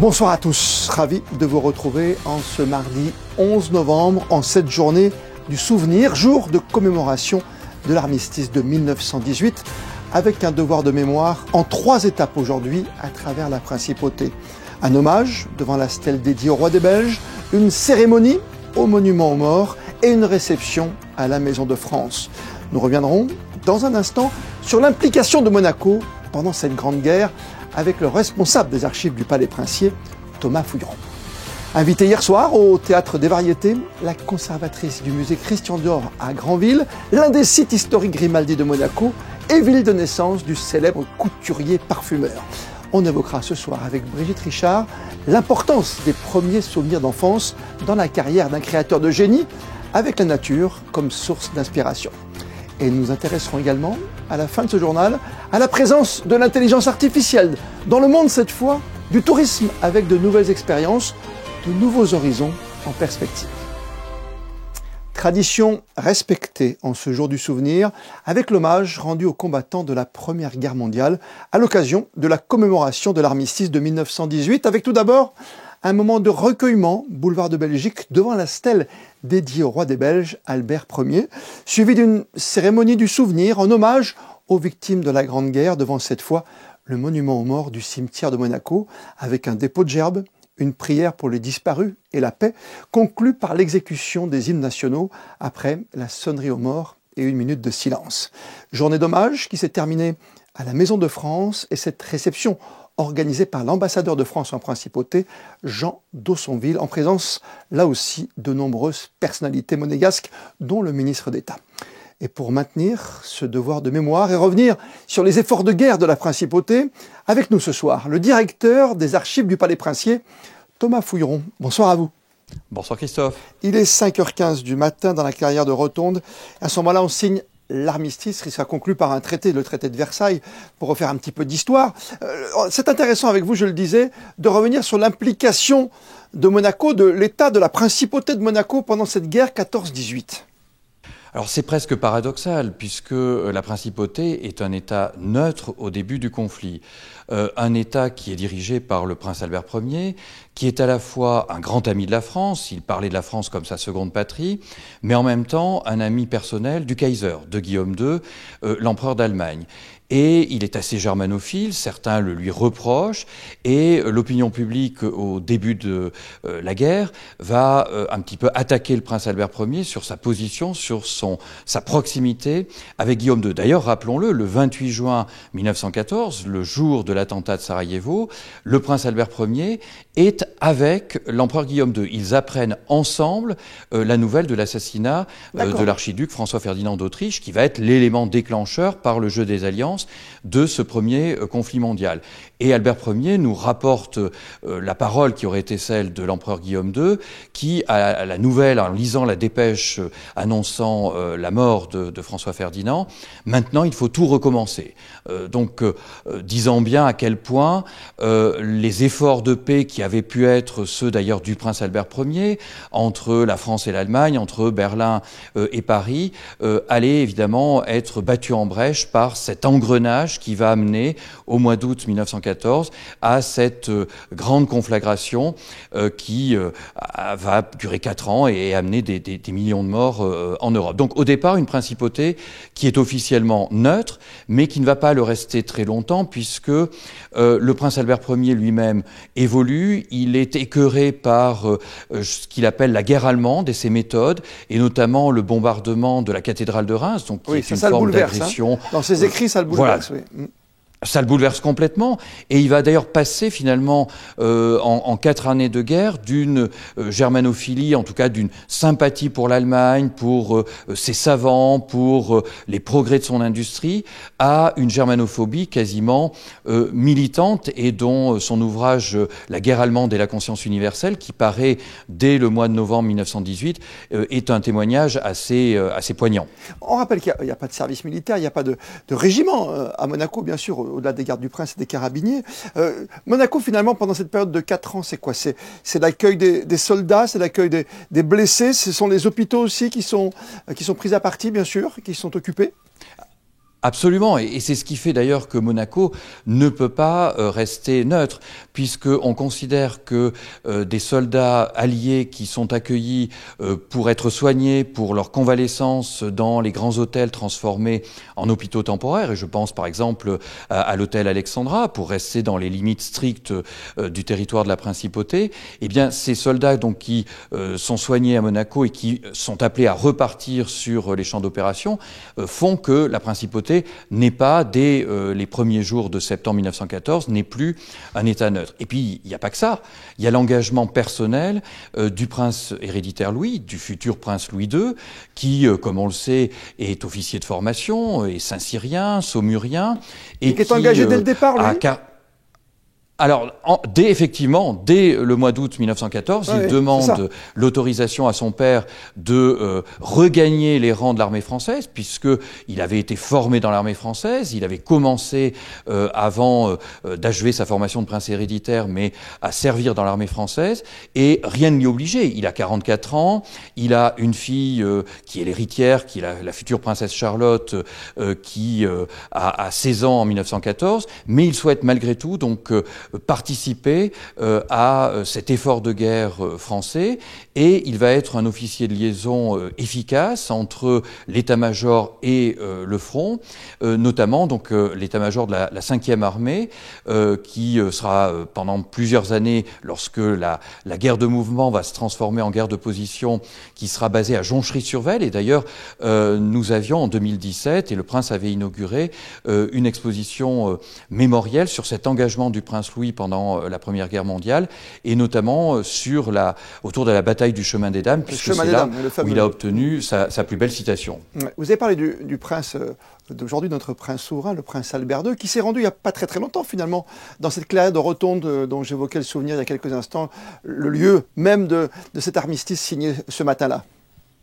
Bonsoir à tous, ravi de vous retrouver en ce mardi 11 novembre, en cette journée du souvenir, jour de commémoration de l'armistice de 1918, avec un devoir de mémoire en 3 étapes aujourd'hui à travers la principauté. Un hommage devant la stèle dédiée au roi des Belges, une cérémonie au monument aux morts et une réception à la Maison de France. Nous reviendrons dans un instant sur l'implication de Monaco pendant cette grande guerre avec le responsable des archives du Palais Princier, Thomas Fouilleron. Invitée hier soir au Théâtre des Variétés, la conservatrice du musée Christian Dior à Granville, l'un des sites historiques Grimaldi de Monaco et ville de naissance du célèbre couturier parfumeur. On évoquera ce soir avec Brigitte Richard l'importance des premiers souvenirs d'enfance dans la carrière d'un créateur de génie, avec la nature comme source d'inspiration. Et nous nous intéresserons également, à la fin de ce journal, à la présence de l'intelligence artificielle dans le monde cette fois, du tourisme avec de nouvelles expériences, de nouveaux horizons en perspective. Tradition respectée en ce jour du souvenir, avec l'hommage rendu aux combattants de la Première Guerre mondiale à l'occasion de la commémoration de l'armistice de 1918, avec tout d'abord un moment de recueillement, boulevard de Belgique, devant la stèle dédiée au roi des Belges, Albert Ier, suivi d'une cérémonie du souvenir en hommage aux victimes de la Grande Guerre, devant cette fois le monument aux morts du cimetière de Monaco, avec un dépôt de gerbes, une prière pour les disparus et la paix, conclue par l'exécution des hymnes nationaux après la sonnerie aux morts et une minute de silence. Journée d'hommage qui s'est terminée à la Maison de France et cette réception organisée par l'ambassadeur de France en principauté, Jean d'Aussonville, en présence, là aussi, de nombreuses personnalités monégasques, dont le ministre d'État. Et pour maintenir ce devoir de mémoire et revenir sur les efforts de guerre de la principauté, avec nous ce soir, le directeur des archives du Palais Princier, Thomas Fouilleron. Bonsoir à vous. Bonsoir Christophe. Il est 5h15 du matin dans la carrière de Rotonde. À ce moment-là, on signe l'armistice qui sera conclu par un traité, le traité de Versailles, pour refaire un petit peu d'histoire. C'est intéressant avec vous, je le disais, de revenir sur l'implication de Monaco, de l'état de la principauté de Monaco pendant cette guerre 14-18. Alors c'est presque paradoxal puisque la principauté est un État neutre au début du conflit. Un État qui est dirigé par le prince Albert Ier, qui est à la fois un grand ami de la France, il parlait de la France comme sa seconde patrie, mais en même temps un ami personnel du Kaiser, de Guillaume II, l'empereur d'Allemagne. Et il est assez germanophile, certains le lui reprochent, et l'opinion publique au début de la guerre va un petit peu attaquer le prince Albert Ier sur sa position, sur sa proximité avec Guillaume II. D'ailleurs, rappelons-le, le 28 juin 1914, le jour de l'attentat de Sarajevo, le prince Albert Ier est avec l'empereur Guillaume II. Ils apprennent ensemble la nouvelle de l'assassinat de l'archiduc François-Ferdinand d'Autriche, qui va être l'élément déclencheur par le jeu des alliances de ce premier conflit mondial. Et Albert Ier nous rapporte la parole qui aurait été celle de l'empereur Guillaume II, qui, à la nouvelle, en lisant la dépêche annonçant la mort de François-Ferdinand, maintenant il faut tout recommencer. Disant bien à quel point les efforts de paix qui avaient pu être ceux d'ailleurs du prince Albert Ier, entre la France et l'Allemagne, entre Berlin et Paris, allaient évidemment être battus en brèche par cet engrenage qui va amener au mois d'août 1914 à cette grande conflagration qui va durer 4 ans et amener des millions de morts en Europe. Donc au départ, une principauté qui est officiellement neutre, mais qui ne va pas le rester très longtemps puisque le prince Albert Ier lui-même évolue, il est écœuré par ce qu'il appelle la guerre allemande et ses méthodes, et notamment le bombardement de la cathédrale de Reims, donc qui est une forme d'agression. Hein. Dans ses écrits, ça le bouleverse. Voilà. Oui. Ça le bouleverse complètement, et il va d'ailleurs passer finalement en 4 années de guerre d'une germanophilie, en tout cas d'une sympathie pour l'Allemagne, pour ses savants, pour les progrès de son industrie, à une germanophobie quasiment militante, et dont son ouvrage La guerre allemande et la conscience universelle, qui paraît dès le mois de novembre 1918, est un témoignage assez poignant. On rappelle qu'il n'y a pas de service militaire, il n'y a pas de régiment à Monaco, bien sûr, au-delà des gardes du prince et des carabiniers. Monaco, finalement, pendant cette période de 4 ans, c'est quoi? C'est l'accueil des soldats, c'est l'accueil des blessés, ce sont les hôpitaux aussi qui sont pris à partie, bien sûr, qui sont occupés? Absolument, et c'est ce qui fait d'ailleurs que Monaco ne peut pas rester neutre, puisqu'on considère que des soldats alliés qui sont accueillis pour être soignés, pour leur convalescence dans les grands hôtels transformés en hôpitaux temporaires, et je pense par exemple à l'hôtel Alexandra, pour rester dans les limites strictes du territoire de la principauté, eh bien ces soldats donc qui sont soignés à Monaco et qui sont appelés à repartir sur les champs d'opération font que la principauté n'est pas, dès les premiers jours de septembre 1914, n'est plus un État neutre. Et puis, il n'y a pas que ça. Il y a l'engagement personnel du prince héréditaire Louis, du futur prince Louis II, qui, comme on le sait, est officier de formation, est Saint-Cyrien, saumurien. Et qui est engagé dès le départ, lui. Alors, effectivement, dès le mois d'août 1914, il demande l'autorisation à son père de regagner les rangs de l'armée française, puisqu'il avait été formé dans l'armée française, il avait commencé, avant d'achever sa formation de prince héréditaire, mais à servir dans l'armée française, et rien ne l'y obligeait. Il a 44 ans, il a une fille qui est l'héritière, qui est la future princesse Charlotte, qui a 16 ans en 1914, mais il souhaite malgré tout donc participer à cet effort de guerre français, et il va être un officier de liaison efficace entre l'état-major et le front, notamment donc l'état-major de la 5e armée, qui sera pendant plusieurs années, lorsque la guerre de mouvement va se transformer en guerre de position, qui sera basée à Jonchery-sur-Vesle. Et d'ailleurs, nous avions en 2017, et le prince avait inauguré une exposition mémorielle sur cet engagement du prince Louis pendant la Première Guerre mondiale, et notamment autour de la bataille du Chemin des Dames, puisque c'est là où il a obtenu sa plus belle citation. Vous avez parlé du prince d'aujourd'hui, notre prince souverain, le prince Albert II, qui s'est rendu il n'y a pas très longtemps finalement, dans cette clairière rotonde dont j'évoquais le souvenir il y a quelques instants, le lieu même de cet armistice signé ce matin-là.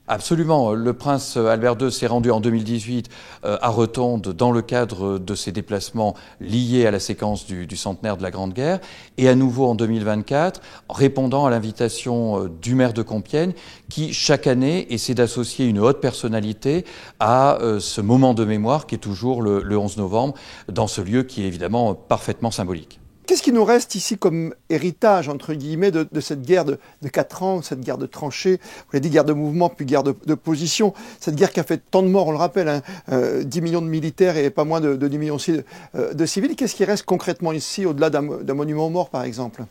Absolument. Le prince Albert II s'est rendu en 2018 à Rotonde dans le cadre de ses déplacements liés à la séquence du centenaire de la Grande Guerre, et à nouveau en 2024, répondant à l'invitation du maire de Compiègne, qui chaque année essaie d'associer une haute personnalité à ce moment de mémoire qui est toujours le 11 novembre, dans ce lieu qui est évidemment parfaitement symbolique. Qu'est-ce qui nous reste ici comme héritage, entre guillemets, de cette guerre de 4 ans, cette guerre de tranchées, vous l'avez dit, guerre de mouvement, puis guerre de position, cette guerre qui a fait tant de morts, on le rappelle, 10 millions de militaires et pas moins de 10 millions aussi de civils. Qu'est-ce qui reste concrètement ici, au-delà d'un monument aux morts, par exemple ?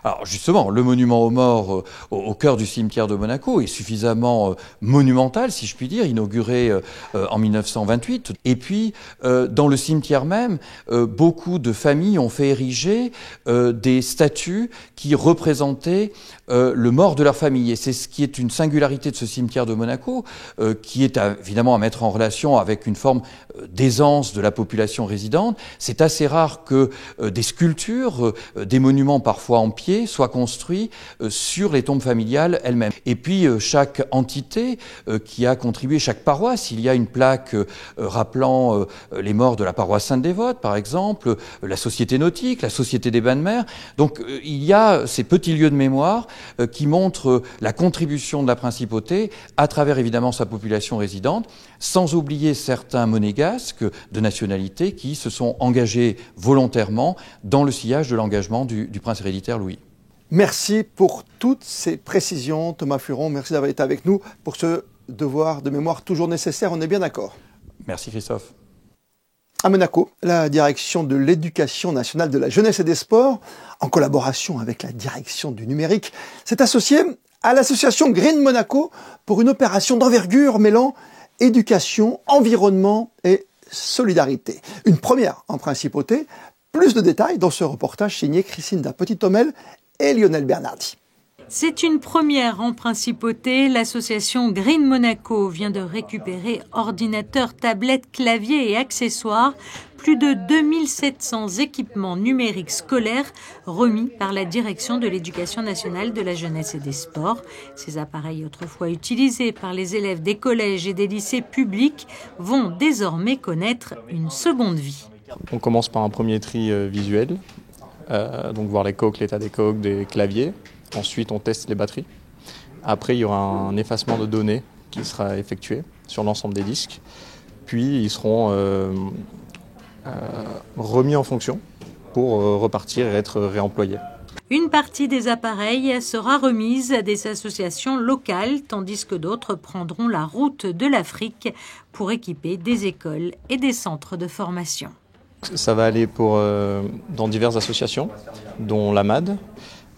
Alors justement, le monument aux morts au cœur du cimetière de Monaco est suffisamment monumental, si je puis dire, inauguré en 1928. Et puis, dans le cimetière même, beaucoup de familles ont fait ériger des statues qui représentaient le mort de leur famille. Et c'est ce qui est une singularité de ce cimetière de Monaco, qui est évidemment à mettre en relation avec une forme d'aisance de la population résidente. C'est assez rare que des sculptures, des monuments parfois en pied, soient construits sur les tombes familiales elles-mêmes. Et puis chaque entité qui a contribué, chaque paroisse, il y a une plaque rappelant les morts de la paroisse Sainte-Dévote, par exemple, la Société nautique, la Société des bains de mer. Donc il y a ces petits lieux de mémoire qui montrent la contribution de la principauté à travers évidemment sa population résidente, sans oublier certains monégasques de nationalité qui se sont engagés volontairement dans le sillage de l'engagement du prince héréditaire Louis. Merci pour toutes ces précisions, Thomas Furon. Merci d'avoir été avec nous pour ce devoir de mémoire toujours nécessaire, on est bien d'accord. Merci Christophe. À Monaco, la direction de l'éducation nationale de la jeunesse et des sports, en collaboration avec la direction du numérique, s'est associée à l'association Green Monaco pour une opération d'envergure mêlant éducation, environnement et solidarité. Une première en principauté. Plus de détails dans ce reportage signé Christine Petit-Homel et Lionel Bernardi. C'est une première en principauté. L'association Green Monaco vient de récupérer ordinateurs, tablettes, claviers et accessoires. Plus de 2700 équipements numériques scolaires remis par la direction de l'éducation nationale de la jeunesse et des sports. Ces appareils autrefois utilisés par les élèves des collèges et des lycées publics vont désormais connaître une seconde vie. On commence par un premier tri visuel, donc voir les coques, l'état des coques, des claviers. Ensuite, on teste les batteries. Après, il y aura un effacement de données qui sera effectué sur l'ensemble des disques. puis ils seront remis en fonction pour repartir et être réemployés. Une partie des appareils sera remise à des associations locales, tandis que d'autres prendront la route de l'Afrique pour équiper des écoles et des centres de formation. Ça va aller dans diverses associations, dont l'AMAD,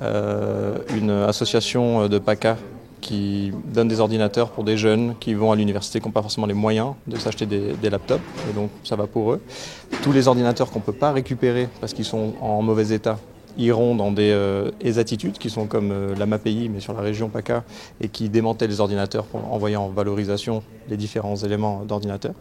une association de PACA qui donne des ordinateurs pour des jeunes qui vont à l'université, qui n'ont pas forcément les moyens de s'acheter des laptops, et donc ça va pour eux. Tous les ordinateurs qu'on ne peut pas récupérer parce qu'ils sont en mauvais état iront dans des attitudes qui sont comme l'AMAPI, mais sur la région PACA, et qui démantèlent les ordinateurs pour envoyer en valorisation les différents éléments d'ordinateurs,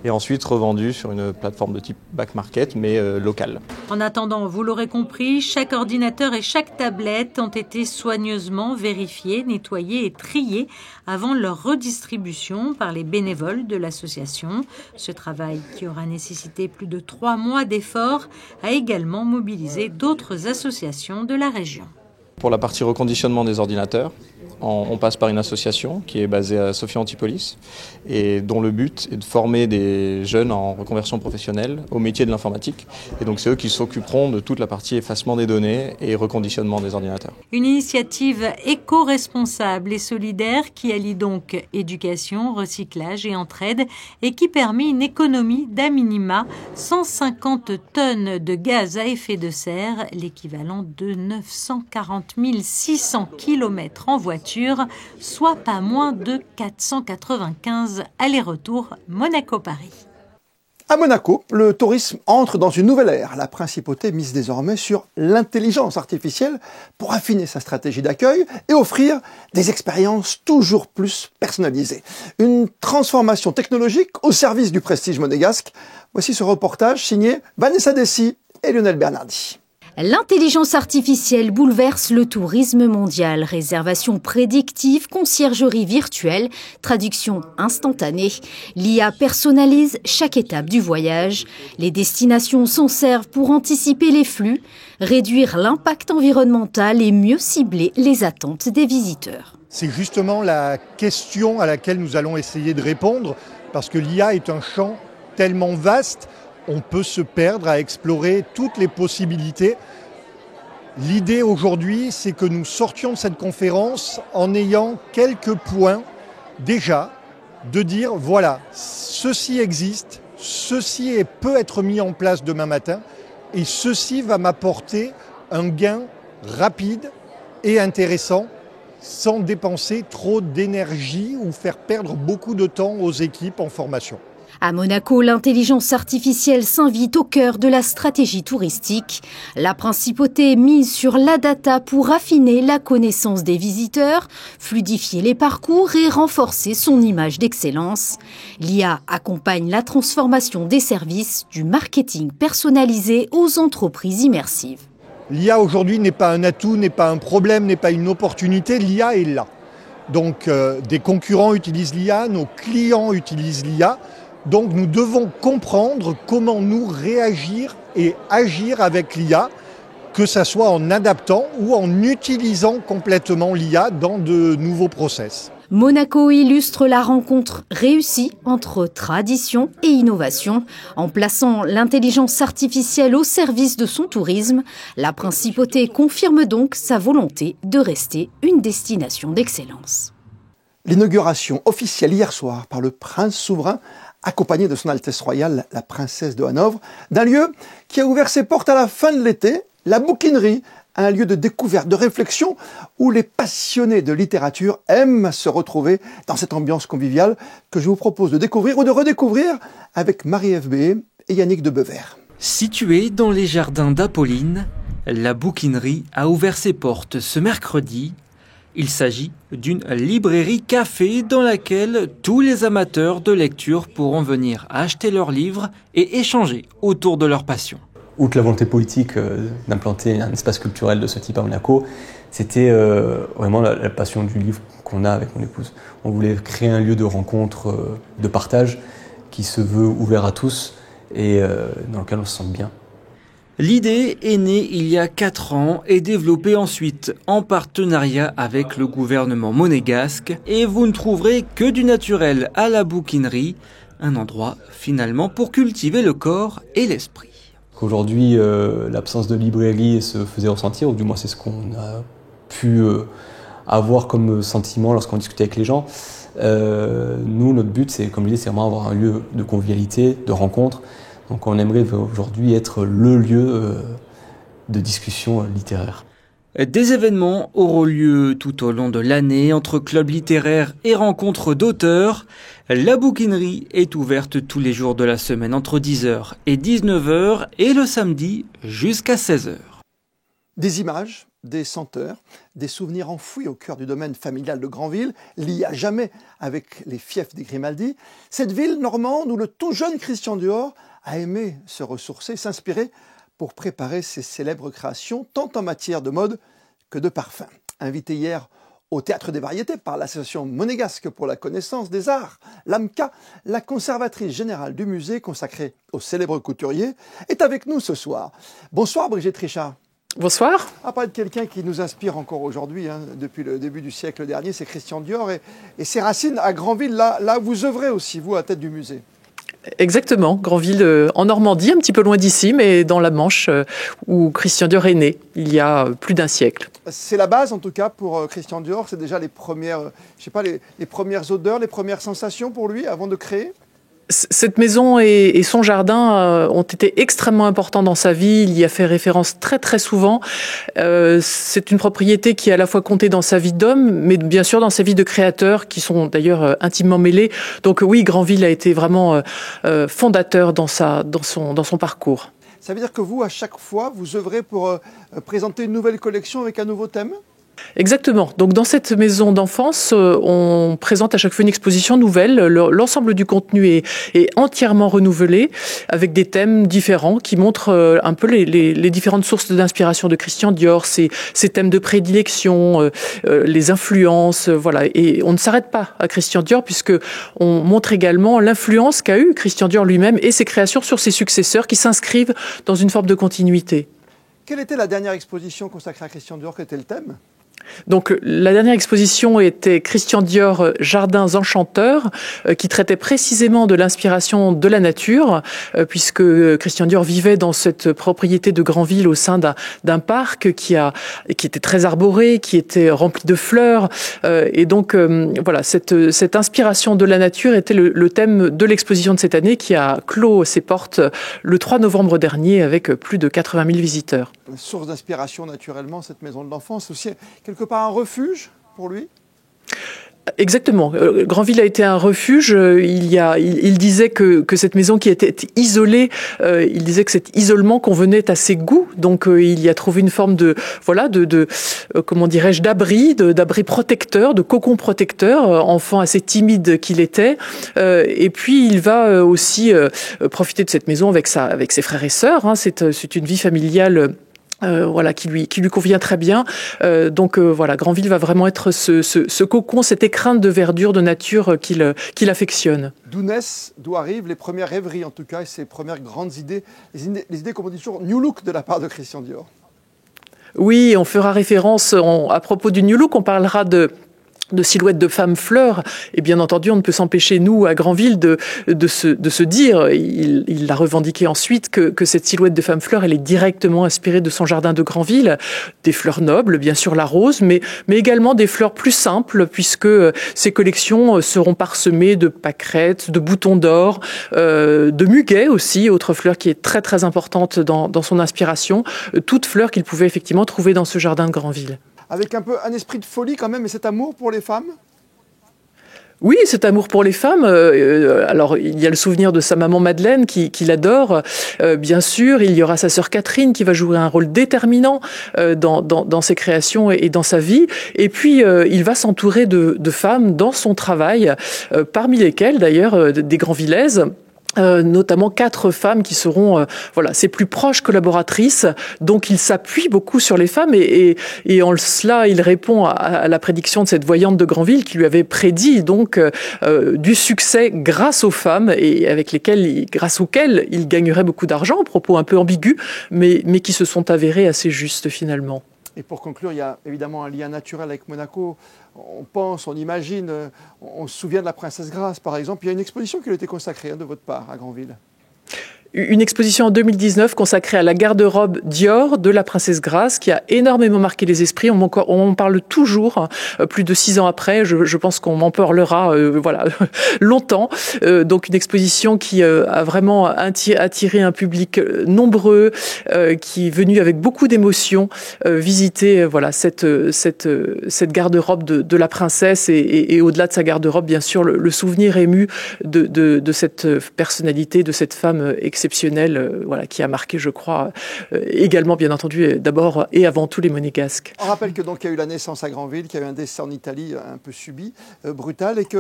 et ensuite revendus sur une plateforme de type back market, mais locale. En attendant, vous l'aurez compris, chaque ordinateur et chaque tablette ont été soigneusement vérifiés, nettoyés et triés avant leur redistribution par les bénévoles de l'association. Ce travail, qui aura nécessité plus de 3 mois d'efforts, a également mobilisé d'autres associations de la région. Pour la partie reconditionnement des ordinateurs, on passe par une association qui est basée à Sophia Antipolis et dont le but est de former des jeunes en reconversion professionnelle au métier de l'informatique. Et donc c'est eux qui s'occuperont de toute la partie effacement des données et reconditionnement des ordinateurs. Une initiative éco-responsable et solidaire qui allie donc éducation, recyclage et entraide et qui permet une économie d'à minima 150 tonnes de gaz à effet de serre, l'équivalent de 940 600 km en voiture, soit pas moins de 495 allers-retours Monaco-Paris. À Monaco, le tourisme entre dans une nouvelle ère. La principauté mise désormais sur l'intelligence artificielle pour affiner sa stratégie d'accueil et offrir des expériences toujours plus personnalisées. Une transformation technologique au service du prestige monégasque. Voici ce reportage signé Vanessa Dessy et Lionel Bernardi. L'intelligence artificielle bouleverse le tourisme mondial. Réservation prédictive, conciergerie virtuelle, traduction instantanée. L'IA personnalise chaque étape du voyage. Les destinations s'en servent pour anticiper les flux, réduire l'impact environnemental et mieux cibler les attentes des visiteurs. C'est justement la question à laquelle nous allons essayer de répondre, parce que l'IA est un champ tellement vaste. On peut se perdre à explorer toutes les possibilités. L'idée aujourd'hui, c'est que nous sortions de cette conférence en ayant quelques points déjà de dire voilà, ceci existe, ceci peut être mis en place demain matin et ceci va m'apporter un gain rapide et intéressant sans dépenser trop d'énergie ou faire perdre beaucoup de temps aux équipes en formation. À Monaco, l'intelligence artificielle s'invite au cœur de la stratégie touristique. La principauté mise sur la data pour affiner la connaissance des visiteurs, fluidifier les parcours et renforcer son image d'excellence. L'IA accompagne la transformation des services, du marketing personnalisé aux entreprises immersives. L'IA aujourd'hui n'est pas un atout, n'est pas un problème, n'est pas une opportunité, l'IA est là. Donc des concurrents utilisent l'IA, nos clients utilisent l'IA. Donc nous devons comprendre comment nous réagir et agir avec l'IA, que ce soit en adaptant ou en utilisant complètement l'IA dans de nouveaux process. Monaco illustre la rencontre réussie entre tradition et innovation. En plaçant l'intelligence artificielle au service de son tourisme, la principauté confirme donc sa volonté de rester une destination d'excellence. L'inauguration officielle hier soir par le prince souverain, accompagné de son Altesse royale, la princesse de Hanovre, d'un lieu qui a ouvert ses portes à la fin de l'été, la bouquinerie, un lieu de découverte, de réflexion, où les passionnés de littérature aiment se retrouver dans cette ambiance conviviale que je vous propose de découvrir ou de redécouvrir avec Marie-Ève Béhet et Yannick de Bever. Située dans les jardins d'Apolline, la bouquinerie a ouvert ses portes ce mercredi. Il s'agit d'une librairie-café dans laquelle tous les amateurs de lecture pourront venir acheter leurs livres et échanger autour de leur passion. Outre la volonté politique d'implanter un espace culturel de ce type à Monaco, c'était vraiment la passion du livre qu'on a avec mon épouse. On voulait créer un lieu de rencontre, de partage, qui se veut ouvert à tous et dans lequel on se sent bien. L'idée est née il y a 4 ans et développée ensuite en partenariat avec le gouvernement monégasque. Et vous ne trouverez que du naturel à la bouquinerie, un endroit finalement pour cultiver le corps et l'esprit. Aujourd'hui, l'absence de librairie se faisait ressentir, ou du moins c'est ce qu'on a pu avoir comme sentiment lorsqu'on discutait avec les gens. Nous, notre but, c'est, comme je disais, c'est vraiment avoir un lieu de convivialité, de rencontre. Donc on aimerait aujourd'hui être le lieu de discussion littéraire. Des événements auront lieu tout au long de l'année entre clubs littéraires et rencontres d'auteurs. La bouquinerie est ouverte tous les jours de la semaine entre 10h et 19h et le samedi jusqu'à 16h. Des images, des senteurs, des souvenirs enfouis au cœur du domaine familial de Granville, liés à jamais avec les fiefs des Grimaldi. Cette ville normande où le tout jeune Christian Dior a aimé se ressourcer, s'inspirer pour préparer ses célèbres créations, tant en matière de mode que de parfum. Invité hier au Théâtre des Variétés par l'Association monégasque pour la connaissance des arts, l'AMCA, la conservatrice générale du musée consacré au célèbre couturier, est avec nous ce soir. Bonsoir Brigitte Richard. Bonsoir. À parler de quelqu'un qui nous inspire encore aujourd'hui, depuis le début du siècle dernier, c'est Christian Dior et ses racines à Granville, là où vous œuvrez aussi, vous, à la tête du musée. Exactement, Granville en Normandie, un petit peu loin d'ici, mais dans la Manche, où Christian Dior est né, il y a plus d'un siècle. C'est la base, en tout cas, pour Christian Dior. C'est déjà les premières, les premières odeurs, les premières sensations pour lui, avant de créer. Cette maison et son jardin ont été extrêmement importants dans sa vie. Il y a fait référence très très souvent. C'est une propriété qui est à la fois comptée dans sa vie d'homme, mais bien sûr dans sa vie de créateur, qui sont d'ailleurs intimement mêlés. Donc oui, Granville a été vraiment fondateur dans son parcours. Ça veut dire que vous, à chaque fois, vous œuvrez pour présenter une nouvelle collection avec un nouveau thème ? Exactement. Donc dans cette maison d'enfance, on présente à chaque fois une exposition nouvelle. L'ensemble du contenu est entièrement renouvelé avec des thèmes différents qui montrent un peu les différentes sources d'inspiration de Christian Dior, ses thèmes de prédilection, les influences, voilà. Et on ne s'arrête pas à Christian Dior puisque on montre également l'influence qu'a eu Christian Dior lui-même et ses créations sur ses successeurs qui s'inscrivent dans une forme de continuité. Quelle était la dernière exposition consacrée à Christian Dior? Quel était le thème? Donc la dernière exposition était Christian Dior Jardins enchanteurs, qui traitait précisément de l'inspiration de la nature, puisque Christian Dior vivait dans cette propriété de Granville au sein d'un parc qui était très arboré, qui était rempli de fleurs, et donc voilà, cette inspiration de la nature était le thème de l'exposition de cette année qui a clos ses portes le 3 novembre dernier avec plus de 80 000 visiteurs. Source d'inspiration naturellement, cette maison de l'enfance, aussi quelque part un refuge pour lui? Exactement. Granville a été un refuge. Il disait que cette maison qui était isolée, il disait que cet isolement convenait à ses goûts. Donc il y a trouvé une forme de comment dirais-je, d'abri protecteur, de cocon protecteur, enfant assez timide qu'il était. Et puis il va aussi profiter de cette maison avec ses frères et sœurs. C'est une vie familiale. Qui lui convient très bien. Granville va vraiment être ce cocon, cette écreinte de verdure, de nature qu'il affectionne. D'où arrivent les premières rêveries, en tout cas, et ses premières grandes idées, les idées, comme on dit toujours, New Look de la part de Christian Dior. Oui, on fera référence, à propos du New Look, on parlera de silhouettes de femmes fleurs, et bien entendu on ne peut s'empêcher, nous à Granville, de se dire, il l'a revendiqué ensuite, que cette silhouette de femme fleur elle est directement inspirée de son jardin de Granville, des fleurs nobles, bien sûr la rose, mais également des fleurs plus simples, puisque ces collections seront parsemées de pâquerettes, de boutons d'or, de muguet aussi, autre fleur qui est très très importante dans son inspiration, toutes fleurs qu'il pouvait effectivement trouver dans ce jardin de Granville. Avec un esprit de folie quand même, et cet amour pour les femmes? Oui, cet amour pour les femmes. Alors, il y a le souvenir de sa maman Madeleine qui l'adore. Bien sûr, il y aura sa sœur Catherine qui va jouer un rôle déterminant dans ses créations et dans sa vie. Et puis, il va s'entourer de femmes dans son travail, parmi lesquelles d'ailleurs des Granvillaises. notamment 4 femmes qui seront ses plus proches collaboratrices. Donc il s'appuie beaucoup sur les femmes et en cela il répond à la prédiction de cette voyante de Granville qui lui avait prédit donc du succès grâce aux femmes et grâce auxquelles il gagnerait beaucoup d'argent, propos un peu ambigus mais qui se sont avérés assez justes finalement. Et pour conclure, il y a évidemment un lien naturel avec Monaco. On pense, on imagine, on se souvient de la princesse Grace, par exemple. Il y a une exposition qui a été consacrée de votre part à Granville. Une exposition en 2019 consacrée à la garde-robe Dior de la princesse Grace qui a énormément marqué les esprits. On en parle toujours, plus de 6 ans après. Je pense qu'on m'en parlera longtemps. Donc une exposition qui a vraiment attiré un public nombreux, qui est venu avec beaucoup d'émotion visiter cette garde-robe de la princesse et au-delà de sa garde-robe, bien sûr, le souvenir ému de cette personnalité, de cette femme exceptionnelle, qui a marqué, je crois, également, bien entendu, d'abord et avant tout les Monégasques. On rappelle que donc il y a eu la naissance à Granville, qu'il y a eu un décès en Italie un peu subi, brutal, et qu'il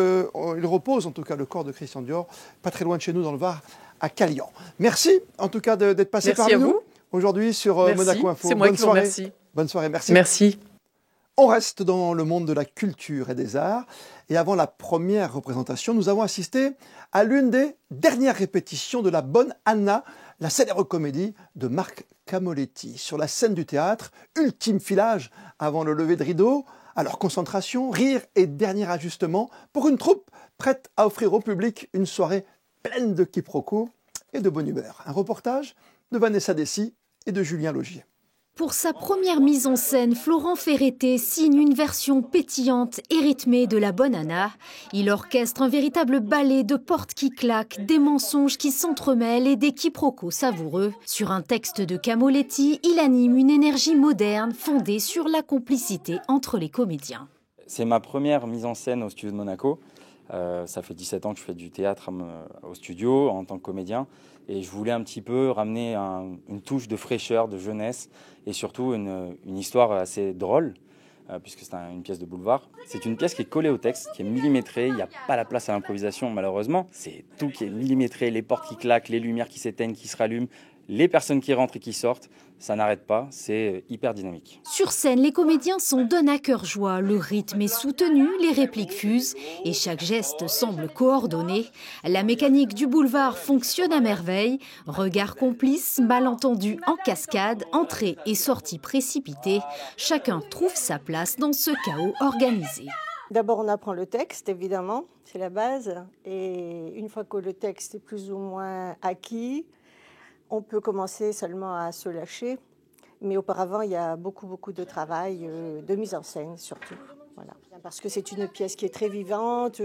repose, en tout cas, le corps de Christian Dior, pas très loin de chez nous, dans le Var, à Calian. Merci, en tout cas, d'être passé parmi nous aujourd'hui sur Monaco Info. C'est moi qui vous remercie. Bonne soirée, merci. Merci. On reste dans le monde de la culture et des arts. Et avant la première représentation, nous avons assisté à l'une des dernières répétitions de La Bonne Anna, la célèbre comédie de Marc Camoletti. Sur la scène du théâtre, ultime filage avant le lever de rideau. Alors concentration, rire et dernier ajustement pour une troupe prête à offrir au public une soirée pleine de quiproquos et de bonne humeur. Un reportage de Vanessa Dessy et de Julien Logier. Pour sa première mise en scène, Florent Ferreté signe une version pétillante et rythmée de La Bonne Anna. Il orchestre un véritable ballet de portes qui claquent, des mensonges qui s'entremêlent et des quiproquos savoureux. Sur un texte de Camoletti, il anime une énergie moderne fondée sur la complicité entre les comédiens. C'est ma première mise en scène au studio de Monaco. Ça fait 17 ans que je fais du théâtre au studio en tant que comédien. Et je voulais un petit peu ramener une touche de fraîcheur, de jeunesse et surtout une histoire assez drôle, puisque c'est une pièce de boulevard. C'est une pièce qui est collée au texte, qui est millimétrée. Il n'y a pas la place à l'improvisation, malheureusement. C'est tout qui est millimétré, les portes qui claquent, les lumières qui s'éteignent, qui se rallument, les personnes qui rentrent et qui sortent. Ça n'arrête pas, c'est hyper dynamique. Sur scène, les comédiens sont d'un à cœur joie. Le rythme est soutenu, les répliques fusent et chaque geste semble coordonné. La mécanique du boulevard fonctionne à merveille. Regard complice, malentendus en cascade, entrée et sortie précipitée. Chacun trouve sa place dans ce chaos organisé. D'abord, on apprend le texte, évidemment, c'est la base. Et une fois que le texte est plus ou moins acquis, on peut commencer seulement à se lâcher, mais auparavant, il y a beaucoup de travail, de mise en scène surtout. Voilà. Parce que c'est une pièce qui est très vivante,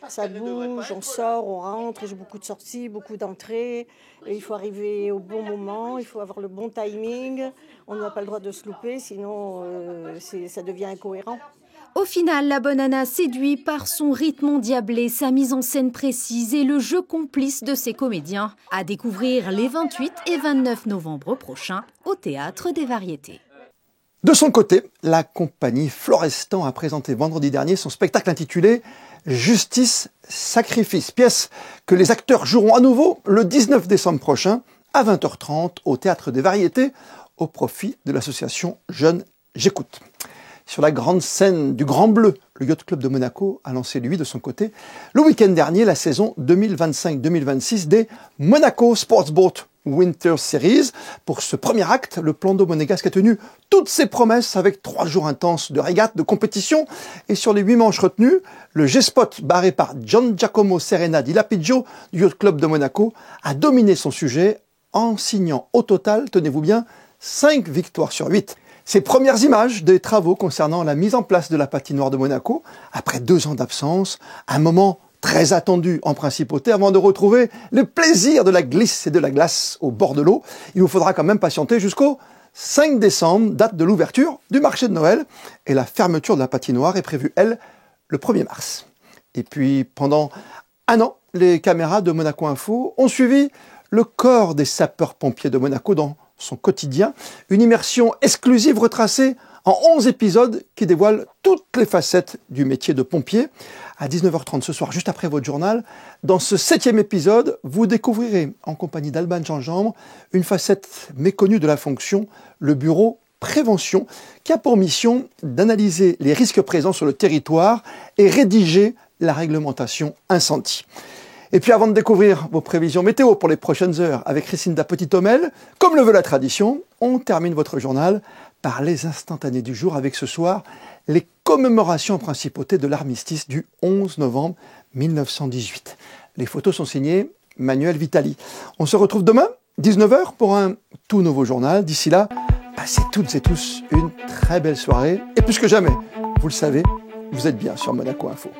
ça bouge, on sort, on rentre, j'ai beaucoup de sorties, beaucoup d'entrées. Et il faut arriver au bon moment, il faut avoir le bon timing, on n'a pas le droit de se louper, sinon ça devient incohérent. Au final, La Bonne Anna séduit par son rythme endiablé, sa mise en scène précise et le jeu complice de ses comédiens. À découvrir les 28 et 29 novembre prochains au Théâtre des Variétés. De son côté, la compagnie Florestan a présenté vendredi dernier son spectacle intitulé « Justice, Sacrifice », pièce que les acteurs joueront à nouveau le 19 décembre prochain à 20h30 au Théâtre des Variétés au profit de l'association Jeunes J'écoute. Sur la grande scène du Grand Bleu, le Yacht Club de Monaco a lancé, lui, de son côté, le week-end dernier, la saison 2025-2026 des Monaco Sportsboat Winter Series. Pour ce premier acte, le plan d'eau monégasque a tenu toutes ses promesses avec 3 jours intenses de régates, de compétition. Et sur les 8 manches retenues, le G-Spot, barré par Gian Giacomo Serena di Lapiggio du Yacht Club de Monaco, a dominé son sujet en signant au total, tenez-vous bien, 5 victoires sur 8. Ces premières images des travaux concernant la mise en place de la patinoire de Monaco, après 2 ans d'absence, un moment très attendu en principauté, avant de retrouver le plaisir de la glisse et de la glace au bord de l'eau. Il vous faudra quand même patienter jusqu'au 5 décembre, date de l'ouverture du marché de Noël, et la fermeture de la patinoire est prévue, elle, le 1er mars. Et puis, pendant un an, les caméras de Monaco Info ont suivi le corps des sapeurs-pompiers de Monaco dans son quotidien, une immersion exclusive retracée en 11 épisodes qui dévoilent toutes les facettes du métier de pompier. À 19h30 ce soir, juste après votre journal, dans ce 7e épisode, vous découvrirez, en compagnie d'Alban Gingembre, une facette méconnue de la fonction, le bureau prévention, qui a pour mission d'analyser les risques présents sur le territoire et rédiger la réglementation incendie. Et puis avant de découvrir vos prévisions météo pour les prochaines heures avec Christine Petit-Homel, comme le veut la tradition, on termine votre journal par les instantanés du jour avec ce soir les commémorations en principauté de l'armistice du 11 novembre 1918. Les photos sont signées Manuel Vitali. On se retrouve demain, 19h, pour un tout nouveau journal. D'ici là, passez toutes et tous une très belle soirée. Et plus que jamais, vous le savez, vous êtes bien sur Monaco Info.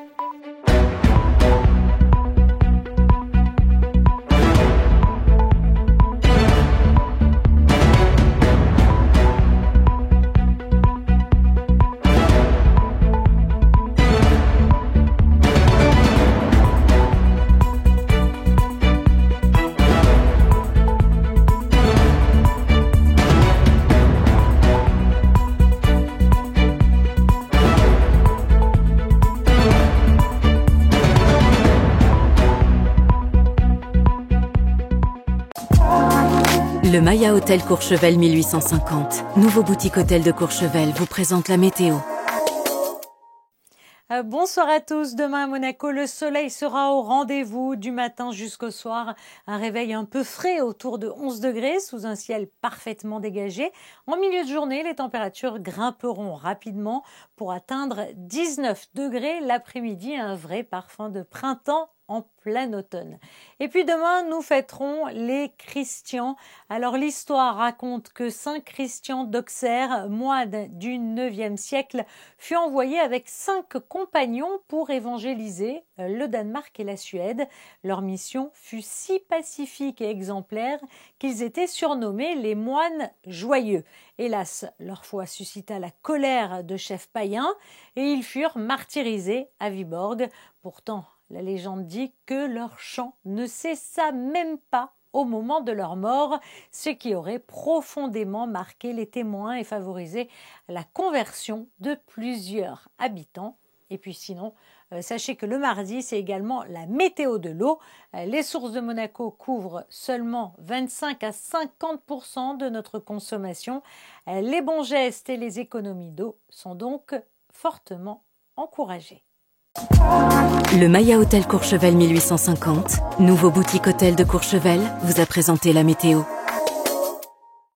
Le Maya Hôtel Courchevel 1850, nouveau boutique hôtel de Courchevel, vous présente la météo. Bonsoir à tous. Demain à Monaco, le soleil sera au rendez-vous du matin jusqu'au soir. Un réveil un peu frais autour de 11 degrés sous un ciel parfaitement dégagé. En milieu de journée, les températures grimperont rapidement pour atteindre 19 degrés l'après-midi. Un vrai parfum de printemps en plein automne. Et puis demain, nous fêterons les Christians. Alors l'histoire raconte que Saint Christian d'Auxerre, moine du 9e siècle, fut envoyé avec 5 compagnons pour évangéliser le Danemark et la Suède. Leur mission fut si pacifique et exemplaire qu'ils étaient surnommés les moines joyeux. Hélas, leur foi suscita la colère de chefs païens et ils furent martyrisés à Viborg. Pourtant, la légende dit que leur chant ne cessa même pas au moment de leur mort, ce qui aurait profondément marqué les témoins et favorisé la conversion de plusieurs habitants. Et puis sinon, sachez que le mardi, c'est également la météo de l'eau. Les sources de Monaco couvrent seulement 25 à 50% de notre consommation. Les bons gestes et les économies d'eau sont donc fortement encouragés. Le Maya Hôtel Courchevel 1850, nouveau boutique hôtel de Courchevel, vous a présenté la météo.